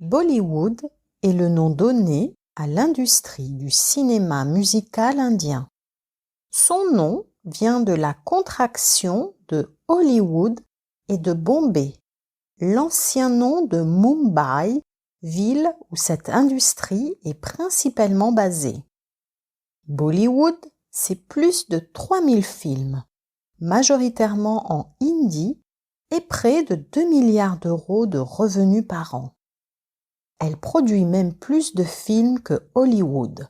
Bollywood est le nom donné à l'industrie du cinéma musical indien. Son nom vient de la contraction de Hollywood et de Bombay, l'ancien nom de Mumbai, ville où cette industrie est principalement basée. Bollywood, c'est plus de 3000 films, majoritairement en hindi, et près de 2 milliards d'euros de revenus par an. Elle produit même plus de films que Hollywood.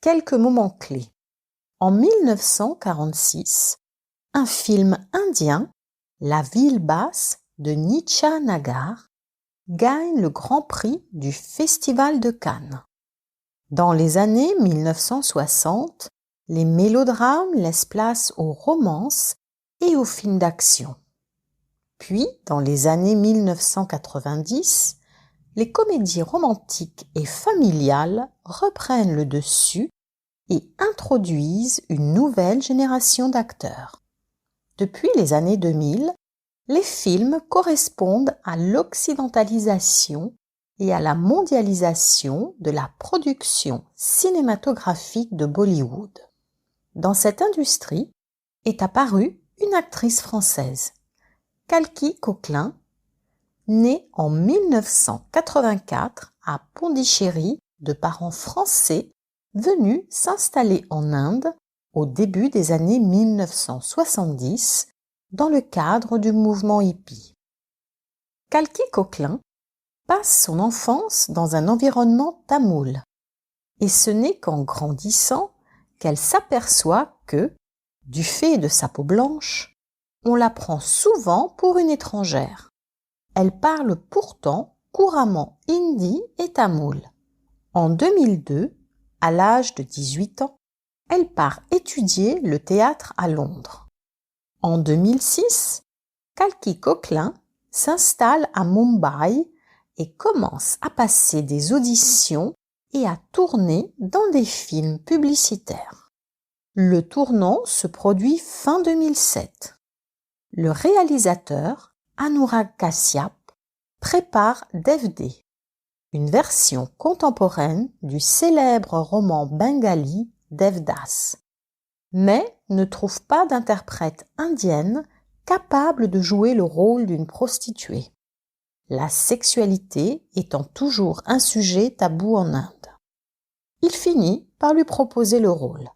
Quelques moments clés. En 1946, un film indien, La ville basse de Neecha Nagar, gagne le Grand Prix du Festival de Cannes. Dans les années 1960, les mélodrames laissent place aux romances et aux films d'action. Puis, dans les années 1990, les comédies romantiques et familiales reprennent le dessus et introduisent une nouvelle génération d'acteurs. Depuis les années 2000, les films correspondent à l'occidentalisation et à la mondialisation de la production cinématographique de Bollywood. Dans cette industrie est apparue une actrice française, Kalki Koechlin, née en 1984 à Pondichéry de parents français venus s'installer en Inde au début des années 1970 dans le cadre du mouvement hippie. Kalki Koechlin passe son enfance dans un environnement tamoul et ce n'est qu'en grandissant qu'elle s'aperçoit que, du fait de sa peau blanche, on la prend souvent pour une étrangère. Elle parle pourtant couramment hindi et tamoul. En 2002, à l'âge de 18 ans, elle part étudier le théâtre à Londres. En 2006, Kalki Koechlin s'installe à Mumbai et commence à passer des auditions et à tourner dans des films publicitaires. Le tournant se produit fin 2007. Le réalisateur, Anurag Kashyap, prépare Devde, une version contemporaine du célèbre roman bengali Devdas, mais ne trouve pas d'interprète indienne capable de jouer le rôle d'une prostituée, la sexualité étant toujours un sujet tabou en Inde. Il finit par lui proposer le rôle.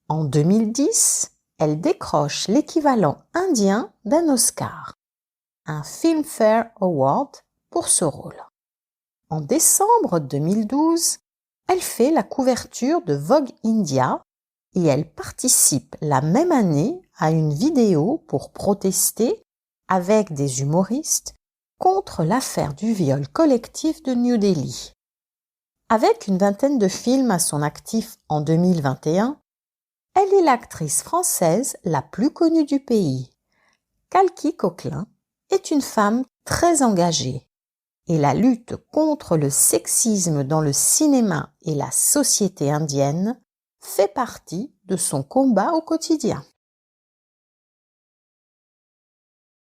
En 2010, elle décroche l'équivalent indien d'un Oscar, un Filmfare Award pour ce rôle. En décembre 2012, elle fait la couverture de Vogue India et elle participe la même année à une vidéo pour protester, avec des humoristes, contre l'affaire du viol collectif de New Delhi. Avec une vingtaine de films à son actif en 2021, elle est l'actrice française la plus connue du pays. Kalki Koechlin est une femme très engagée et la lutte contre le sexisme dans le cinéma et la société indienne fait partie de son combat au quotidien.